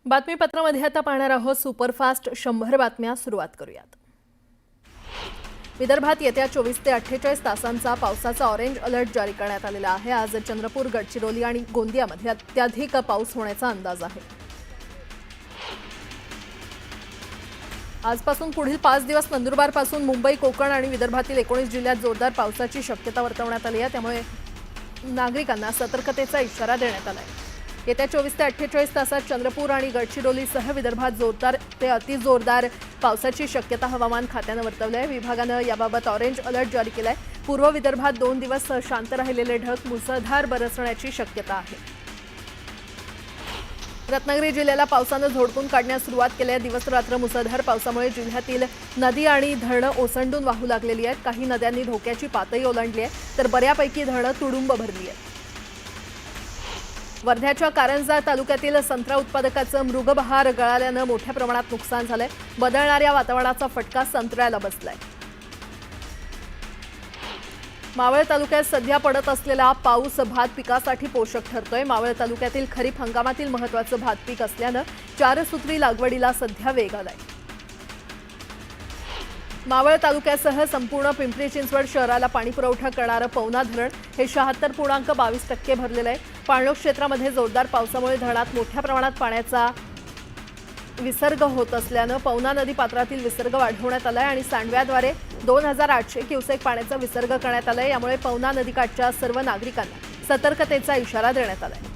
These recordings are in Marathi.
बातमीपत्रामध्ये आता पाहणार आहोत सुपरफास्ट 100 बातम्या सुरुवात करूयात। विदर्भात येत्या 24 ते 48 तासांचा पावसाचा ऑरेंज अलर्ट जारी करण्यात आलेला आहे। आज चंद्रपूर, गडचिरोली आणि गोंदियामध्ये अत्याधिक पाऊस होण्याचा अंदाज आहे। आजपासून पुढील 5 दिवस नंदुरबारपासून मुंबई, कोकण आणि विदर्भातील 19 जिल्ह्यात जोरदार पावसाची शक्यता वर्तवण्यात आली आहे। त्यामुळे नागरिकांना सतर्कतेचा इशारा देण्यात आला आहे। येत्या 24 ते 48 तासात चंद्रपूर आणि गडचिरोलीसह विदर्भात जोरदार ते अतिजोरदार पावसाची शक्यता हवामान खात्याने वर्तवली आहे। विभागाने याबाबत ऑरेंज अलर्ट जारी केला आहे। पूर्व विदर्भात 2 दिवस शांत राहिलेले ढग मुसळधार बरसण्याची शक्यता आहे। रत्नागिरी जिल्ह्याला पावसाने झोडपून काढण्यास सुरुवात केली आहे। दिवस रात्र मुसळधार पावसामुळे जिल्ह्यातील नदी आणि धरणं ओसंडून वाहू लागलेली आहेत। काही नद्यांनी धोक्याची पातळी ओलांडली आहे, तर बऱ्यापैकी धरणं तुडुंब भरली आहेत। वर्ध्याच्या कारंजा तालुक्यातील संत्रा उत्पादकाचं मृगबहार गळाल्यानं मोठ्या प्रमाणात नुकसान झालंय। बदलणाऱ्या वातावरणाचा फटका संत्र्याला बसलाय। मावळ तालुक्यात सध्या पडत असलेला पाऊस भात पिकासाठी पोषक ठरतोय। मावळ तालुक्यातील खरीप हंगामातील महत्त्वाचं भात पीक असल्यानं 4 सूत्री लागवडीला सध्या वेग आलाय। मावळ तालुक्यासह संपूर्ण पिंपरी चिंचवड शहराला पाणी पुरवठा करणारं पवना धरण हे 76.22% भरलेलं आहे। पाणलोट क्षेत्रामध्ये जोरदार पावसामुळे धरणात मोठ्या प्रमाणात पाण्याचा विसर्ग होत असल्यानं पवना नदी पात्रातील विसर्ग वाढवण्यात आलाय आणि सांडव्याद्वारे 2800 क्युसेक पाण्याचा विसर्ग करण्यात आलाय। यामुळे पवना नदीकाठच्या सर्व नागरिकांना सतर्कतेचा इशारा देण्यात आलाय।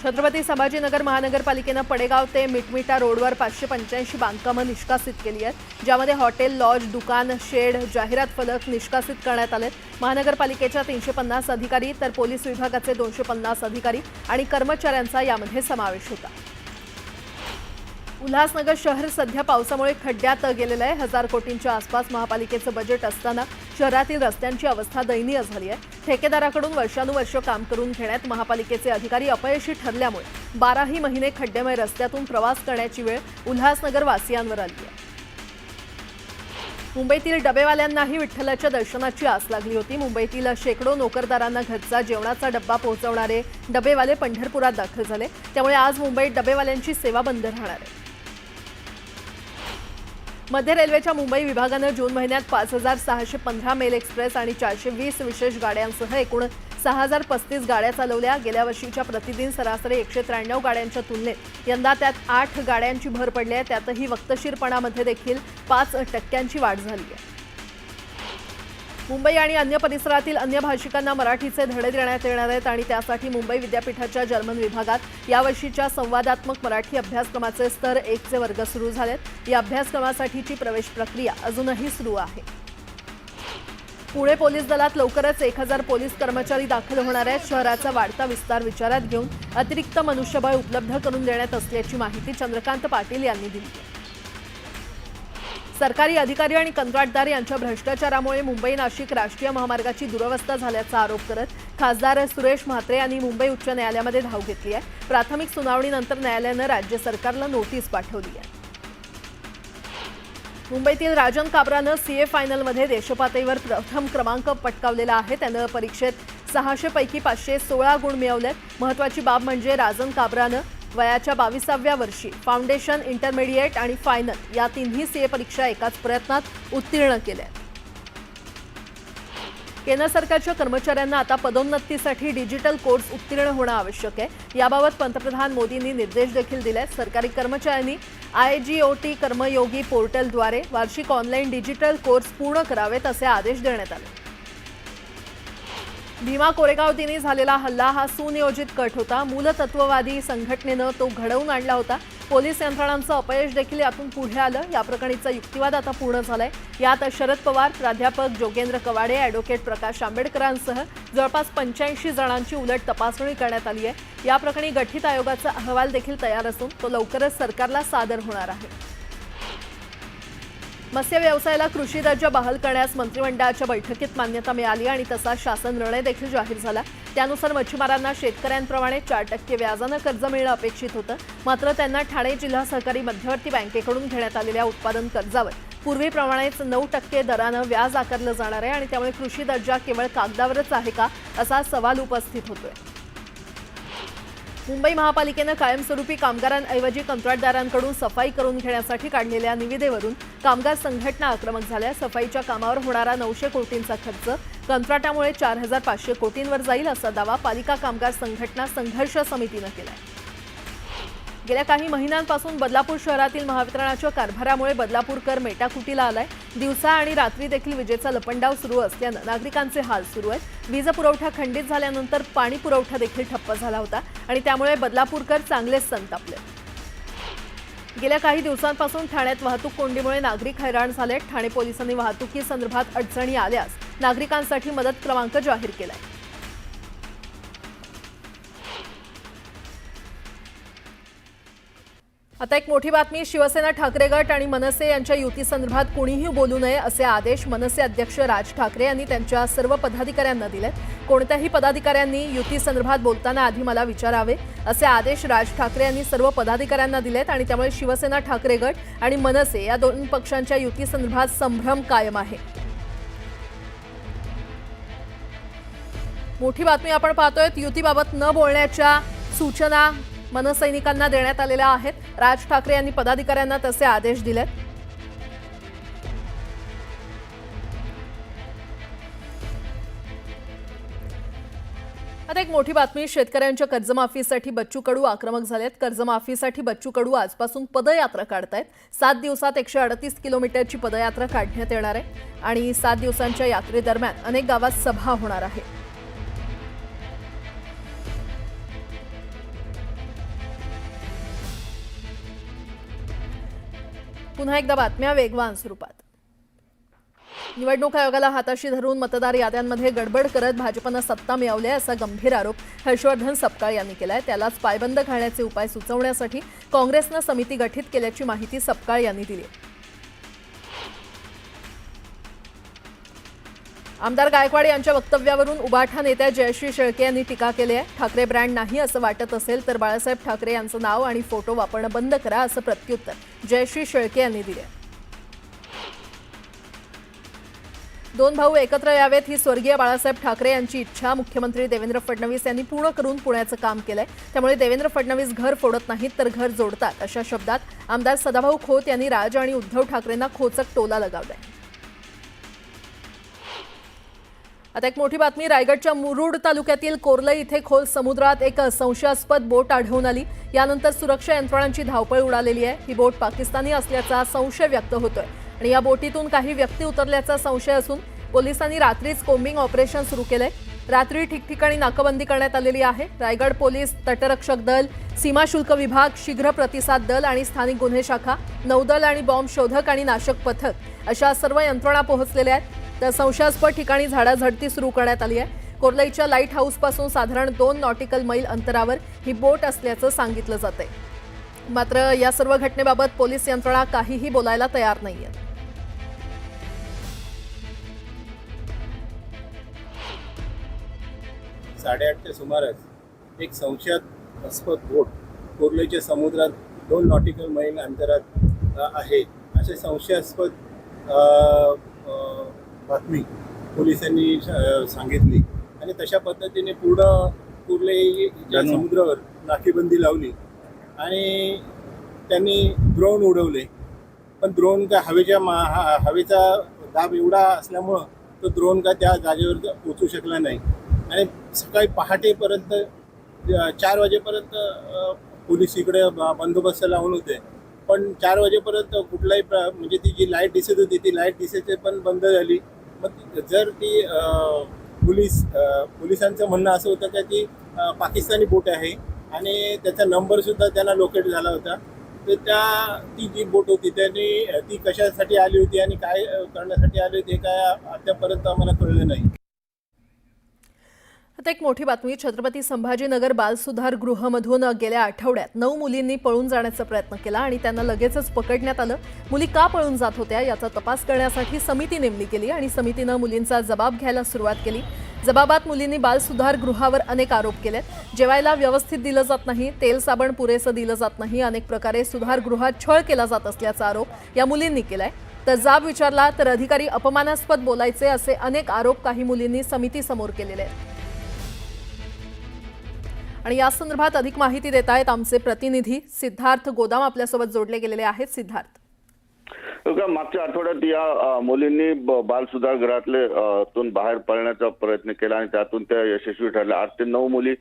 छत्रपती संभाजीनगर महानगरपालिकेने पडेगाव ते मिटमिटा रोडवर 585 बांधकामं निष्कासित केली आहेत, ज्यामध्ये हॉटेल, लॉज, दुकान, शेड, जाहिरात फलक निष्कासित करण्यात आले। महानगरपालिकेच्या 350 अधिकारी तर पोलीस विभागाचे 250 अधिकारी आणि कर्मचाऱ्यांचा यामध्ये समावेश होता। उल्हासनगर शहर सध्या पावसामुळे खड्ड्यात गेलेलं आहे। 1000 कोटींच्या आसपास महापालिकेचं बजेट असताना शहरातील रस्त्यांची अवस्था दयनीय झाली आहे। ठेकेदाराकडून वर्षानुवर्ष काम करून घेण्यात महापालिकेचे अधिकारी अपयशी ठरल्यामुळे 12ही महिने खड्डेमय रस्त्यातून प्रवास करण्याची वेळ उल्हासनगर वासियांवर आली आहे। मुंबईतील डबेवाल्यांनाही विठ्ठलाच्या दर्शनाची आस लागली होती। मुंबईतील शेकडो नोकरदारांना घरचा जेवणाचा डब्बा पोहोचवणारे डबेवाले पंढरपुरात दाखल झाले। त्यामुळे आज मुंबईत डबेवाल्यांची सेवा बंद राहणार आहे। मध्य रेल्वेच्या मुंबई विभागाने जून महिन्यात 5615 मेल एक्सप्रेस आणि 420 विशेष गाड्यांसह एकूण 6035 गाड्या चालवल्या। गेल्या वर्षीच्या प्रतिदिन सरासरी 193 गाड्यांच्या तुलनेत यंदा त्यात 8 गाड्यांची भर पडली आहे। त्यातही वक्तशीरपणामध्ये देखील 5% वाढ झाली आहे। मुंबई आणि अन्य परिसरातील अन्य भाषिकांना मराठीचे धडे देण्यात येणार आहेत आणि त्यासाठी मुंबई विद्यापीठाच्या जर्मन विभागात यावर्षीच्या संवादात्मक मराठी अभ्यासक्रमाचे स्तर 1 चे वर्ग सुरू झालेत। या अभ्यासक्रमासाठीची प्रवेश प्रक्रिया अजूनही सुरू आहे। पुणे पोलीस दलात लवकरच 1000 पोलीस कर्मचारी दाखल होणार आहेत। शहराचा वाढता विस्तार विचारात घेऊन अतिरिक्त मनुष्यबळ उपलब्ध करून देण्यात असल्याची माहिती चंद्रकांत पाटील यांनी दिली आहे। सरकारी अधिकारी आणि कंत्राटदार यांच्या भ्रष्टाचारामुळे मुंबई नाशिक राष्ट्रीय महामार्गाची दुरवस्था झाल्याचा आरोप करत खासदार सुरेश म्हात्रे यांनी मुंबई उच्च न्यायालयामध्ये धाव घेतली आहे। प्राथमिक सुनावणीनंतर न्यायालयाने राज्य सरकारला नोटीस पाठवली आहे। मुंबईतील राजन काबरानं सीए फायनलमध्ये देशपातळीवर प्रथम क्रमांक पटकावलेला आहे। त्यानं परीक्षेत 600 पैकी 516 गुण मिळवलेत। महत्त्वाची बाब म्हणजे राजन काबरानं वयाच्या 22व्या वर्षी फाउंडेशन, इंटरमिडिएट आणि फायनल या तिन्ही सीए परीक्षा एकाच प्रयत्नात उत्तीर्ण केल्या। केंद्र सरकारच्या कर्मचाऱ्यांना आता पदोन्नतीसाठी डिजिटल कोर्स उत्तीर्ण होणं आवश्यक आहे। याबाबत पंतप्रधान मोदींनी निर्देश देखील दिले। सरकारी कर्मचाऱ्यांनी IGOT कर्मयोगी पोर्टलद्वारे वार्षिक ऑनलाईन डिजिटल कोर्स पूर्ण करावेत असे आदेश देण्यात आले। भीमा कोरेगाव दिनी झालेला हल्ला हा सुनियोजित कट होता। मूलतत्ववादी संघटनेनं तो घडवून आणला होता। पोलीस यंत्रणांचं अपयश देखील यातून पुढे आलं। या प्रकरणीचा युक्तिवाद आता पूर्ण झालाय। यात शरद पवार, प्राध्यापक जोगेंद्र कवाडे, ॲडव्होकेट प्रकाश आंबेडकरांसह जवळपास 85 जणांची उलट तपासणी करण्यात आली आहे। या प्रकरणी गठीत आयोगाचा अहवाल देखील तयार असून तो लवकरच सरकारला सादर होणार आहे। मत्स्य व्यवसायाला कृषी दर्जा बहाल करण्यास मंत्रिमंडळाच्या बैठकीत मान्यता मिळाली आणि तसा शासन निर्णय देखील जाहीर झाला। त्यानुसार मच्छीमारांना शेतकऱ्यांप्रमाणे 4% व्याजानं कर्ज मिळणं अपेक्षित होतं। मात्र त्यांना ठाणे जिल्हा सहकारी मध्यवर्ती बँकेकडून घेण्यात आलेल्या उत्पादन कर्जावर पूर्वीप्रमाणेच 9% दरानं व्याज आकारलं जाणार आहे आणि त्यामुळे कृषी दर्जा केवळ कागदावरच आहे का असा सवाल उपस्थित होतोय। मुंबई महापालिकेनं कायमस्वरूपी कामगारांऐवजी कंत्राटदारांकडून सफाई करून घेण्यासाठी काढलेल्या निविदेवरून कामगार संघटना आक्रमक झाल्या। सफाईच्या कामावर होणारा 900 कोटींचा खर्च कंत्राटामुळे 4500 कोटींवर जाईल असा दावा पालिका कामगार संघटना संघर्ष समितीनं केला आहे। गेल्या काही महिन्यांपासून बदलापूर शहरातील महावितरणाच्या कारभारामुळे बदलापूरकर मेटाकुटीला आलाय। दिवसा आणि रात्री देखील विजेचा लपंडाव सुरू असल्यानं नागरिकांचे हाल सुरू आहेत। वीज पुरवठा खंडित झाल्यानंतर पाणी पुरवठा देखील ठप्प झाला होता आणि त्यामुळे बदलापूरकर चांगलेच संतापले। गेल्या काही दिवसांपासून ठाण्यात वाहतूक कोंडीमुळे नागरिक हैराण झाले। ठाणे पोलिसांनी वाहतुकीसंदर्भात अडचणी आल्यास नागरिकांसाठी मदत क्रमांक जाहीर केलाय। आता एक मोठी बातमी। शिवसेना ठाकरे गट आणि मनसे यांच्या युतीसंदर्भात कोणीही बोलू नये असे आदेश मनसे अध्यक्ष राज ठाकरे यांनी त्यांच्या सर्व पदाधिकाऱ्यांना दिलेत। कोणत्याही पदाधिकाऱ्यांनी युतीसंदर्भात बोलताना आधी मला विचारावे असे आदेश राज ठाकरे यांनी सर्व पदाधिकाऱ्यांना दिलेत आणि त्यामुळे शिवसेना ठाकरे गट आणि मनसे या दोन पक्षांच्या युतीसंदर्भात संभ्रम कायम आहे। मोठी बातमी आपण पाहतोय। युतीबाबत न बोलण्याच्या सूचना मनसैनिकांना देण्यात आलेल्या आहेत। राज ठाकरे यांनी पदाधिकाऱ्यांना तसे आदेश दिलेत। आता एक मोठी बातमी। शेतकऱ्यांच्या कर्जमाफीसाठी बच्चू कडू आक्रमक झालेत। कर्जमाफीसाठी बच्चू कडू आजपासून पदयात्रा काढतायत। 7 दिवसात 138 किलोमीटरची पदयात्रा काढण्यात येणार आहे आणि 7 दिवसांच्या यात्रेदरम्यान अनेक गावात सभा होणार आहे। पुन्हा एकदा बातम्या वेगवान स्वरूपात। निवडणूक आयोगाला हाताशी धरून मतदार याद्यांमध्ये गडबड करत भाजपनं सत्ता मिळवली असा गंभीर आरोप हर्षवर्धन सपकाळ यांनी केलाय। त्यालाच पायबंद घालण्याचे उपाय सुचवण्यासाठी काँग्रेसनं समिती गठीत केल्याची माहिती सपकाळ यांनी दिली। आमदार गायकवाड यांच्या वक्तव्यावरून उबाठा नेत्या जयश्री शेळके यांनी टीका केली आहे। ठाकरे ब्रँड नाही असं वाटत असेल तर बाळासाहेब ठाकरे यांचं नाव आणि फोटो वापरणं बंद करा असं प्रत्युत्तर जयश्री शेळके यांनी दिले। 2 भाऊ एकत्र यावेत ही स्वर्गीय बाळासाहेब ठाकरे यांची इच्छा मुख्यमंत्री देवेंद्र फडणवीस यांनी पूर्ण करून पुण्याचं काम केलंय। त्यामुळे देवेंद्र फडणवीस घर फोडत नाहीत तर घर जोडतात अशा शब्दात आमदार सदाभाऊ खोत यांनी राज आणि उद्धव ठाकरेंना खोचक टोला लगावलाय। आता एक मोठी बातमी। रायगडच्या मुरुड तालुक्यातील कोर्लई इथे खोल समुद्रात एक संशयास्पद बोट आढळून आली। यानंतर सुरक्षा यंत्रणांची धावपळ उडालेली आहे। ही बोट पाकिस्तानी असल्याचा संशय व्यक्त होतोय आणि या बोटीतून काही व्यक्ती उतरल्याचा संशय असून पोलिसांनी रात्रीच कोम्बिंग ऑपरेशन सुरू केलंय। रात्री ठिकठिकाणी नाकाबंदी करण्यात आलेली आहे। रायगड पोलीस, तटरक्षक दल, सीमा शुल्क विभाग, शीघ्र प्रतिसाद दल आणि स्थानिक गुन्हे शाखा, नौदल आणि बॉम्ब शोधक आणि नाशक पथक अशा सर्व यंत्रणा पोहोचलेल्या आहेत। तर संशयास्पद ठिकाणी झाडाझडती सुरू करण्यात आली आहे। कोर्लईच्या लाईट हाऊसपासून साधारण 2 नॉटिकल मैल अंतरावर ही बोट असल्याचं सांगितलं जातंय। मात्र या सर्व घटनेबाबत पोलीस यंत्रणा काहीही बोलायला तयार नाहीये। 8:30च्या सुमारास एक संशयास्पद बोट कोर्लईच्या समुद्रात 2 नॉटिकल मैल अंतरात आहे असे संशयास्पद बातमी पोलिसांनी सांगितली आणि तशा पद्धतीने पूर्ण कोर्लईच्या समुद्रावर नाकेबंदी लावली आणि त्यांनी ड्रोन उडवले। पण ड्रोन का हवेचा दाब एवढा असल्यामुळं तो ड्रोन का त्या जागेवर पोचू शकला नाही आणि सकाळी पहाटेपर्यंत 4 वाजेपर्यंत पोलीस इकडे बंदोबस्त लावून होते। पण 4 वाजेपर्यंत कुठलाही म्हणजे ती जी लाईट दिसत होती ती लाईट दिसायची पण बंद झाली। मग जर ती पोलिसांचं म्हणणं असं होतं का ती पाकिस्तानी बोट आहे आणि त्याचा नंबरसुद्धा त्यांना लोकेट झाला होता। तर ती जी बोट होती त्यांनी ती कशासाठी आली होती आणि काय करण्यासाठी आली होती काय आतापर्यंत आम्हाला कळलं नाही। आता एक मोठी बातमी। छत्रपती संभाजीनगर बालसुधार गृहमधून गेल्या आठवड्यात 9 मुलींनी पळून जाण्याचा प्रयत्न केला आणि त्यांना लगेचच पकडण्यात आलं। मुली का पळून जात होत्या याचा तपास करण्यासाठी समिती नेमली गेली आणि समितीनं मुलींचा जबाब घ्यायला सुरुवात केली। जबाबात मुलींनी बालसुधार गृहावर अनेक आरोप केलेत। जेवायला व्यवस्थित दिलं जात नाही, तेल साबण पुरेसं दिलं जात नाही, अनेक प्रकारे सुधारगृहात छळ केला जात असल्याचा आरोप या मुलींनी केलाय। तर जाब विचारला तर अधिकारी अपमानास्पद बोलायचे असे अनेक आरोप काही मुलींनी समितीसमोर केलेले आहेत। आणि या संदर्भात अधिक माहिती देत आहेत आमचे प्रतिनिधी सिद्धार्थ गोदाम आपल्यासोबत जोडले गेलेले आहेत. सिद्धार्थ, मागच्या आठवड्यात या मुलींनी बाल सुधारगृहातले तून बाहेर पळण्याचा प्रयत्न केला आणि त्यातून त्या यशस्वी ठरल्या. 8 ते 9 मुली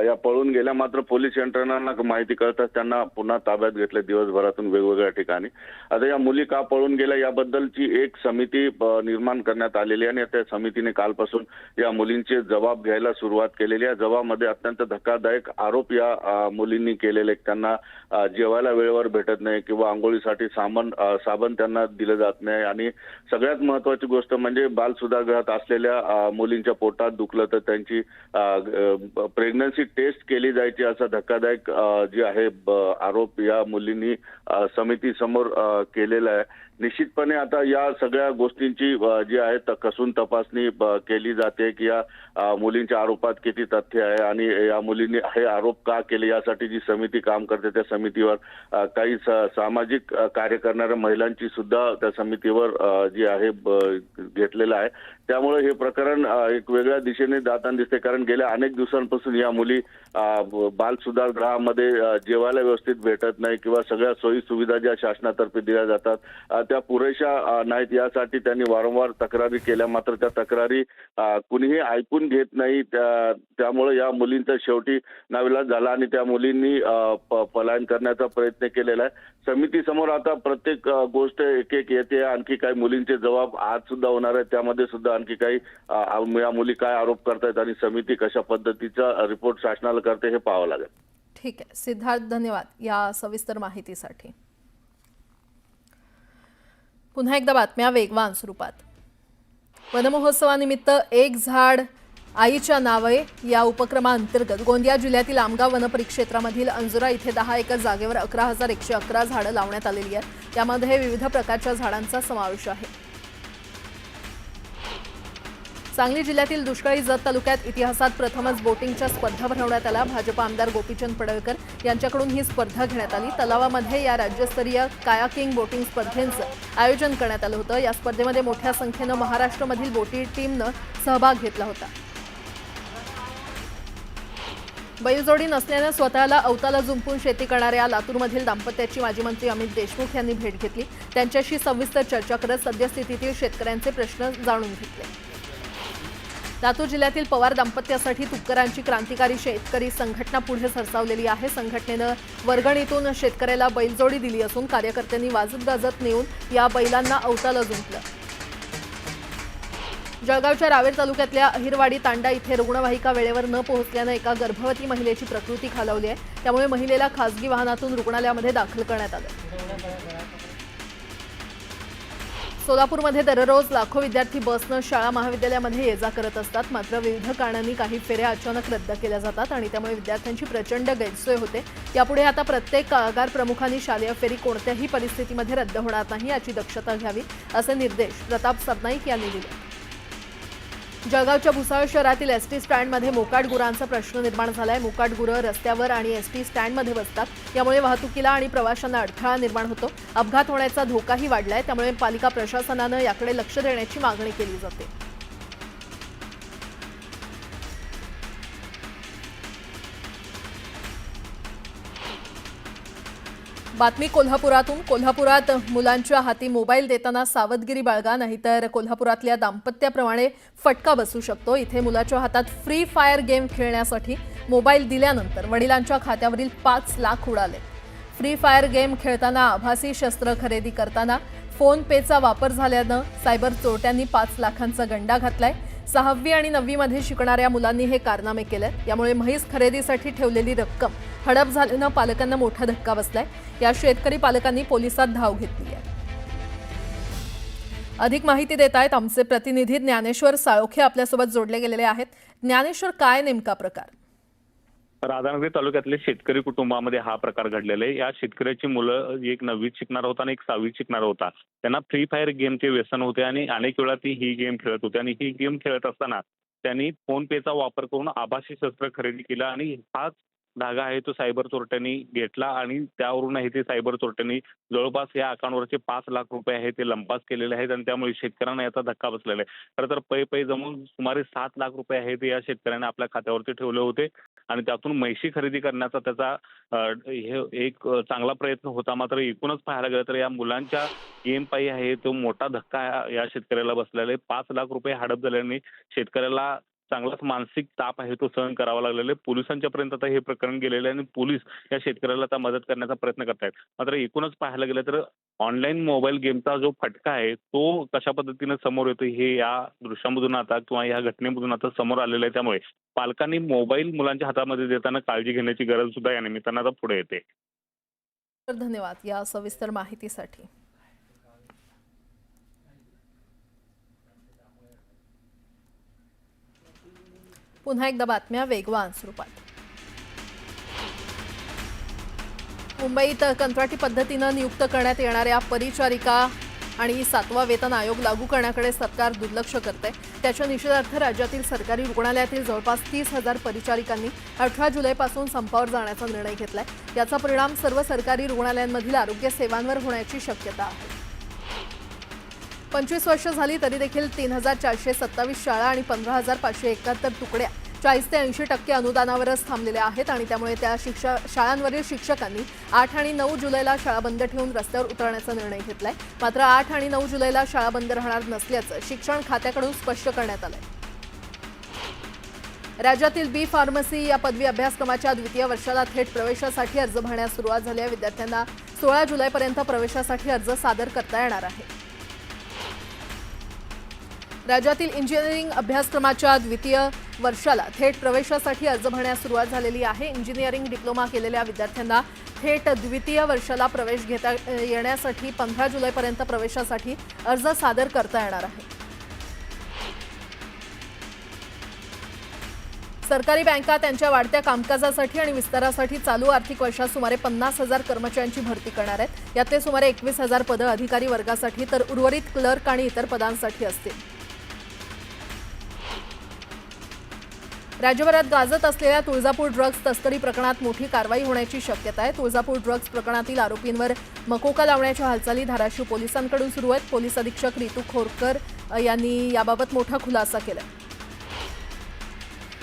या पळून गेल्या. मात्र पोलीस यंत्रणांना माहिती कळताच त्यांना पुन्हा ताब्यात घेतले दिवसभरातून वेगवेगळ्या ठिकाणी. आता या मुली का पळून गेल्या याबद्दलची एक समिती निर्माण करण्यात आलेली आहे आणि त्या समितीने कालपासून या मुलींचे जबाब घ्यायला सुरुवात केलेली आहे. जबाबामध्ये अत्यंत धक्कादायक आरोप या मुलींनी केलेले. त्यांना जेवायला वेळेवर भेटत नाही किंवा आंघोळीसाठी साबण त्यांना दिलं जात नाही आणि सगळ्यात महत्वाची गोष्ट म्हणजे बाल सुधारगृहात असलेल्या मुलींच्या पोटात दुखलं तर त्यांची प्रेग्नन्सी टेस्ट केली जायची असा धक्कादायक जे आहे आरोप या मुलींनी समितीसमोर केलेला आहे. निश्चितपणे आता या सगळ्या गोष्टींची जी आहे कसून तपासणी केली जाते की या मुलींच्या आरोपात किती तथ्य आहे आणि या मुलींनी हे आरोप का केले यासाठी जी समिती काम करते त्या समितीवर काही सामाजिक कार्य करणाऱ्या महिलांची सुद्धा त्या समितीवर जी आहे घेतलेलं आहे. त्यामुळे हे प्रकरण एक वेगळ्या दिशेने जाताना दिसते, कारण गेल्या अनेक दिवसांपासून या मुली बाल सुधारगृहामध्ये जेवायला व्यवस्थित भेटत नाही किंवा सगळ्या सोयी सुविधा ज्या शासनातर्फे दिल्या जातात त्या पुरेशा नाहीत. यासाठी त्यांनी वारंवार तक्रारी केल्या, मात्र त्या तक्रारी कुणीही ऐकून घेत नाही. त्यामुळे या मुलींचा शेवटी नाविलाज झाला आणि त्या मुलींनी पलायन करण्याचा प्रयत्न केलेला आहे. समितीसमोर आता प्रत्येक गोष्ट एक एक येते. आणखी काही मुलींचे जबाब आज सुद्धा होणार आहेत. त्यामध्ये सुद्धा आणखी काही या मुली काय आरोप करतायत आणि समिती कशा पद्धतीचा रिपोर्ट शासनाला करते हे पाहावं लागेल. ठीक आहे सिद्धार्थ, धन्यवाद या सविस्तर माहितीसाठी. पुन्हा एकदा बातम्या वेगवान स्वरूपात. वनमहोत्सवानिमित्त एक झाड आईच्या नावे या उपक्रमाअंतर्गत गोंदिया जिल्ह्यातील आमगाव वनपरिक्षेत्रामधील अंजुरा इथे 10 एकर जागेवर 11,111 झाडं लावण्यात आलेली आहेत. त्यामध्ये विविध प्रकारच्या झाडांचा समावेश आहे. सांगली जिल्ह्यातील दुष्काळी जत तालुक्यात इतिहासात प्रथमच बोटिंगच्या स्पर्धा भरवण्यात आल्या. भाजप आमदार गोपीचंद पडळकर यांच्याकडून ही स्पर्धा घेण्यात आली. तलावामध्ये या राज्यस्तरीय कायाकिंग बोटिंग स्पर्धेचं आयोजन करण्यात आलं होतं. या स्पर्धेमध्ये मोठ्या संख्येनं महाराष्ट्रामधील बोटी टीमनं सहभाग घेतला होता. बैलजोडी नसल्यानं स्वतःला अवताला जुंपून शेती करणाऱ्या लातूरमधील दाम्पत्याची माजी मंत्री अमित देशमुख यांनी भेट घेतली. त्यांच्याशी सविस्तर चर्चा करत सद्यस्थितीतील शेतकऱ्यांचे प्रश्न जाणून घेतले. लातूर जिल्ह्यातील पवार दाम्पत्यासाठी तुपकरांची क्रांतिकारी शेतकरी संघटना पुढे सरसावलेली आहे. संघटनेनं वर्गणीतून शेतकऱ्याला बैलजोडी दिली असून कार्यकर्त्यांनी वाजत गाजत नेऊन या बैलांना अवताला जुंपलं. जळगावच्या रावेर तालुक्यातल्या अहिरवाडी तांडा इथे रुग्णवाहिका वेळेवर न पोहोचल्यानं एका गर्भवती महिलेची प्रकृती खालावली आहे. त्यामुळे महिलेला खासगी वाहनातून रुग्णालयामध्ये दाखल करण्यात आलं. सोलापूरमध्ये दररोज लाखो विद्यार्थी बसनं शाळा महाविद्यालयामध्ये ये जा करत असतात. मात्र विविध कारणांनी काही फेऱ्या अचानक रद्द केल्या जातात आणि त्यामुळे विद्यार्थ्यांची प्रचंड गैरसोय होते. यापुढे आता प्रत्येक कारागार प्रमुखांनी शालेय फेरी कोणत्याही परिस्थितीमध्ये रद्द होणार नाही याची दक्षता घ्यावी असे निर्देश प्रताप सरनाईक यांनी दिले. जळगावच्या भुसावळ शहरातील एसटी स्टँडमध्ये मोकाट गुरांचा प्रश्न निर्माण झालाय. मोकाट गुरं रस्त्यावर आणि एसटी स्टँडमध्ये बसतात. यामुळे वाहतुकीला आणि प्रवाशांना अडथळा निर्माण होतो. अपघात होण्याचा धोकाही वाढलाय. त्यामुळे पालिका प्रशासनानं याकडे लक्ष देण्याची मागणी केली जाते. बातमी कोल्हापुरातून. कोल्हापुरात मुलांच्या हाती मोबाईल देताना सावधगिरी बाळगा, नाहीतर कोल्हापुरातल्या दाम्पत्याप्रमाणे फटका बसू शकतो. इथे मुलाच्या हातात फ्री फायर गेम खेळण्यासाठी मोबाईल दिल्यानंतर वडिलांच्या खात्यावरील 5 लाख उडाले. फ्री फायर गेम खेळताना आभासी शस्त्र खरेदी करताना फोन पेचा वापर झाल्यानं सायबर चोरट्यांनी 5 लाखांचा गंडा घातलाय. 6वी आणि 9वी मध्ये शिकणाऱ्या मुलांनी हे कारनामे केले. यामुळे म्हैस खरेदीसाठी ठेवलेली रक्कम हडप झाल्यानं पालकांना मोठा धक्का बसलाय. या शेतकरी पालकांनी पोलिसात धाव घेतली आहे. अधिक माहिती देत आहेत आमचे प्रतिनिधी ज्ञानेश्वर साळोखे आपल्यासोबत जोडले गेलेले आहेत. ज्ञानेश्वर, काय नेमका प्रकार? राधानगरी तालुक्यातले शेतकरी कुटुंबामध्ये हा प्रकार घडलेला आहे. या शेतकऱ्याची मुलं एक 9वीत शिकणार होता आणि एक 6वीत शिकणार होता. त्यांना फ्री फायर गेमचे व्यसन होते आणि अनेक वेळा ती ही गेम खेळत होते आणि ही गेम खेळत असताना त्यांनी फोन पेचा वापर करून आभासी शस्त्र खरेदी केला आणि हाच धागा आहे तो सायबर चोरट्यांनी घेतला आणि त्यावरून आहे ते सायबर चोरट्यांनी जवळपास या अकाउंटवरचे 5 लाख रुपये आहे ते लंपास केलेले आहेत आणि त्यामुळे शेतकऱ्यांना याचा धक्का बसलेला आहे. खरं तर पै जमून सुमारे 7 लाख रुपये आहे ते या शेतकऱ्यांनी आपल्या खात्यावरती ठेवले होते आणि त्यातून म्हैशी खरेदी करण्याचा त्याचा हे एक चांगला प्रयत्न होता. मात्र एकूणच पाहायला गेलं तर या मुलांच्या गेम पायी आहे तो मोठा धक्का या शेतकऱ्याला बसलेला आहे. 5 लाख रुपये हडप झाल्याने शेतकऱ्याला चांगलाच मानसिक ताप आहे तो सहन करावा लागलेला आहे. पोलिसांच्या पर्यंत आता हे प्रकरण गेलेलं आहे आणि पोलीस या शेतकऱ्याला आता मदत करण्याचा प्रयत्न करतायत. मात्र एकूणच पाहायला गेलं तर ऑनलाईन मोबाईल गेमचा जो फटका आहे तो कशा पद्धतीने समोर येतो हे या दृश्यामधून आता किंवा या घटनेमधून आता समोर आलेलं आहे. त्यामुळे पालकांनी मोबाईल मुलांच्या हातामध्ये देताना काळजी घेण्याची गरज सुद्धा या निमित्तानं आता पुढे येते. तर धन्यवाद या सविस्तर माहितीसाठी. पुन्हा एकदा बातम्या वेगवान स्वरूपात. मुंबईत कंत्राटी पद्धतीनं नियुक्त करण्यात येणाऱ्या परिचारिका आणि 7वा वेतन आयोग लागू करण्याकडे सरकार दुर्लक्ष करते. त्याच्या निषेधार्थ राज्यातील सरकारी रुग्णालयातील जवळपास 30,000 परिचारिकांनी 18 जुलैपासून संपावर जाण्याचा निर्णय घेतलाय. याचा परिणाम सर्व सरकारी रुग्णालयांमधील आरोग्य सेवांवर होण्याची शक्यता आहे. 25 वर्ष झाली तरी देखील 3,427 शाळा आणि 15,571 तुकड्या 40 ते 80% अनुदानावरच थांबलेल्या आहेत आणि त्यामुळे त्या शाळांवरील शिक्षकांनी 8 आणि 9 जुलैला शाळा बंद ठेवून रस्त्यावर उतरण्याचा निर्णय घेतलाय. मात्र 8 आणि 9 जुलैला शाळा बंद राहणार नसल्याचं शिक्षण खात्याकडून स्पष्ट करण्यात आलंय. राज्यातील बी फार्मसी या पदवी अभ्यासक्रमाच्या द्वितीय वर्षाला थेट प्रवेशासाठी अर्ज भरण्यास सुरुवात झाली आहे. विद्यार्थ्यांना 16 जुलैपर्यंत प्रवेशासाठी अर्ज सादर करता येणार आहे. राज्यातील इंजिनिअरिंग अभ्यासक्रमाच्या द्वितीय वर्षाला थेट प्रवेशासाठी अर्ज भरण्यास सुरुवात झालेली आहे. इंजिनिअरिंग डिप्लोमा केलेल्या विद्यार्थ्यांना थेट द्वितीय वर्षाला प्रवेश घेता येण्यासाठी 15 जुलैपर्यंत प्रवेशासाठी अर्ज सादर करता येणार आहे. सरकारी बँका त्यांच्या वाढत्या कामकाजासाठी आणि विस्तारासाठी चालू आर्थिक वर्षात सुमारे 50,000 कर्मचाऱ्यांची भरती करणार आहेत. यातले सुमारे 21,000 पदं अधिकारी वर्गासाठी तर उर्वरित क्लर्क आणि इतर पदांसाठी असतील. राज्यभरात गाजत असलेल्या तुळजापूर ड्रग्ज तस्करी प्रकरणात मोठी कारवाई होण्याची शक्यता आहे. तुळजापूर ड्रग्ज प्रकरणातील आरोपींवर मकोका लावण्याच्या हालचाली धाराशिव पोलिसांकडून सुरू आहेत. पोलीस अधीक्षक रितू खोरकर यांनी याबाबत मोठा खुलासा केला.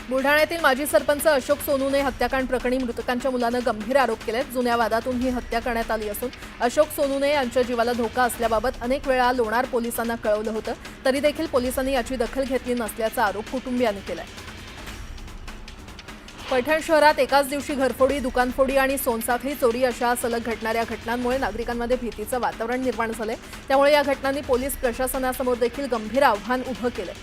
बुलढाण्यातील माजी सरपंच अशोक सोनूने हत्याकांड प्रकरणी मृतकांच्या मुलानं गंभीर आरोप केलेत. जुन्या वादातून ही हत्या करण्यात आली असून अशोक सोनूने यांच्या जीवाला धोका असल्याबाबत अनेक वेळा लोणार पोलिसांना कळवलं होतं तरी देखील पोलिसांनी याची दखल घेतली नसल्याचा आरोप कुटुंबियांनी केलाय. पैठण शहरात एकाच दिवशी घरफोडी, दुकानफोडी आणि सोनसाखळी चोरी अशा सलग घडणाऱ्या घटनांमुळे नागरिकांमध्ये भीतीचं वातावरण निर्माण झालंय. त्यामुळे या घटनांनी पोलीस प्रशासनासमोर देखील गंभीर आव्हान उभं केलंय.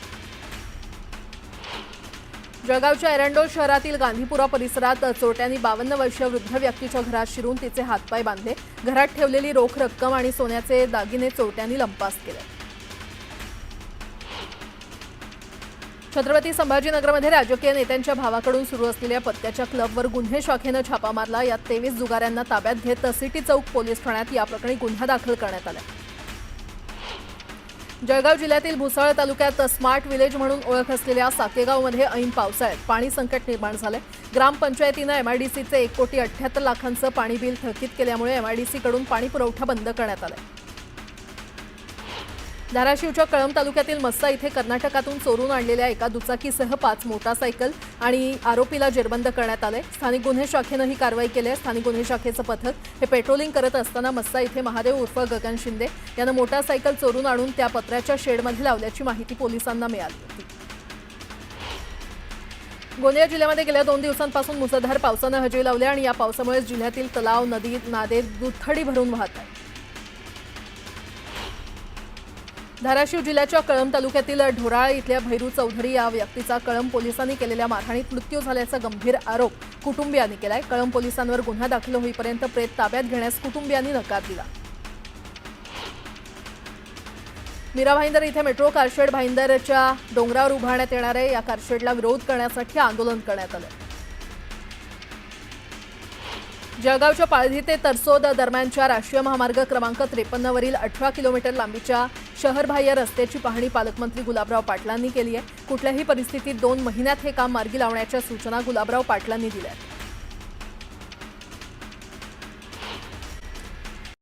जळगावच्या एरंडोल शहरातील गांधीपुरा परिसरात चोरट्यांनी 52 वर्षीय वृद्ध व्यक्तीच्या घरात शिरून तिचे हातपाय बांधले. घरात ठेवलेली रोख रक्कम आणि सोन्याचे दागिने चोरट्यांनी लंपास केले. छत्रपती संभाजीनगरमध्ये राजकीय नेत्यांच्या भावाकडून सुरू असलेल्या पत्त्याच्या क्लबवर गुन्हे शाखेनं छापा मारला. यात 23 जुगाऱ्यांना ताब्यात घेत सिटी चौक पोलीस ठाण्यात या प्रकरणी गुन्हा दाखल करण्यात आला. जळगाव जिल्ह्यातील भुसावळ तालुक्यात स्मार्ट विलेज म्हणून ओळख असलेल्या साकेगावमध्ये ऐन पावसाळ्यात पाणी संकट निर्माण झालंय. ग्रामपंचायतीनं एमआयडीसीचे 1,78,00,000चं पाणी बिल थकीत केल्यामुळे एमआयडीसीकडून पाणी पुरवठा बंद करण्यात आलाय. धाराशिवच्या कळंब तालुक्यातील मस्सा इथे कर्नाटकातून चोरून आणलेल्या एका दुचाकीसह 5 मोटारसायकल आणि आरोपीला जेरबंद करण्यात आले. स्थानिक गुन्हे शाखेनं ही कारवाई केली आहे. स्थानिक गुन्हे शाखेचं पथक हे पेट्रोलिंग करत असताना मस्सा इथे महादेव उर्फ गगन शिंदे यानं मोटारसायकल चोरून आणून त्या पत्र्याच्या शेडमध्ये लावल्याची माहिती पोलिसांना मिळाली होती. गोंदिया जिल्ह्यामध्ये गेल्या 2 दिवसांपासून मुसळधार पावसानं हजेरी लावली आणि या पावसामुळे जिल्ह्यातील तलाव, नदी, नाले दुथडी भरून वाहत आहेत. धाराशिव जिल्ह्याच्या कळंब तालुक्यातील ढोराळ इथल्या भैरू चौधरी या व्यक्तीचा कळंब पोलिसांनी केलेल्या मारहाणीत मृत्यू झाल्याचा गंभीर आरोप कुटुंबियांनी केलाय. कळंब पोलिसांवर गुन्हा दाखल होईपर्यंत प्रेत ताब्यात घेण्यास कुटुंबियांनी नकार दिला. मीरा भाईंदर इथे मेट्रो कारशेड भाईंदरच्या डोंगरावर उभारण्यात येणार आहे. या कारशेडला विरोध करण्यासाठी आंदोलन करण्यात आलं. जळगावच्या पाळधी ते तरसोद दरम्यानच्या राष्ट्रीय महामार्ग क्रमांक 53वरील 18 किलोमीटर लांबीच्या शहरबाह्य रस्त्याची पाहणी पालकमंत्री गुलाबराव पाटलांनी केली आहे. कुठल्याही परिस्थितीत 2 महिन्यात हे काम मार्गी लावण्याच्या सूचना गुलाबराव पाटलांनी दिल्या आहेत.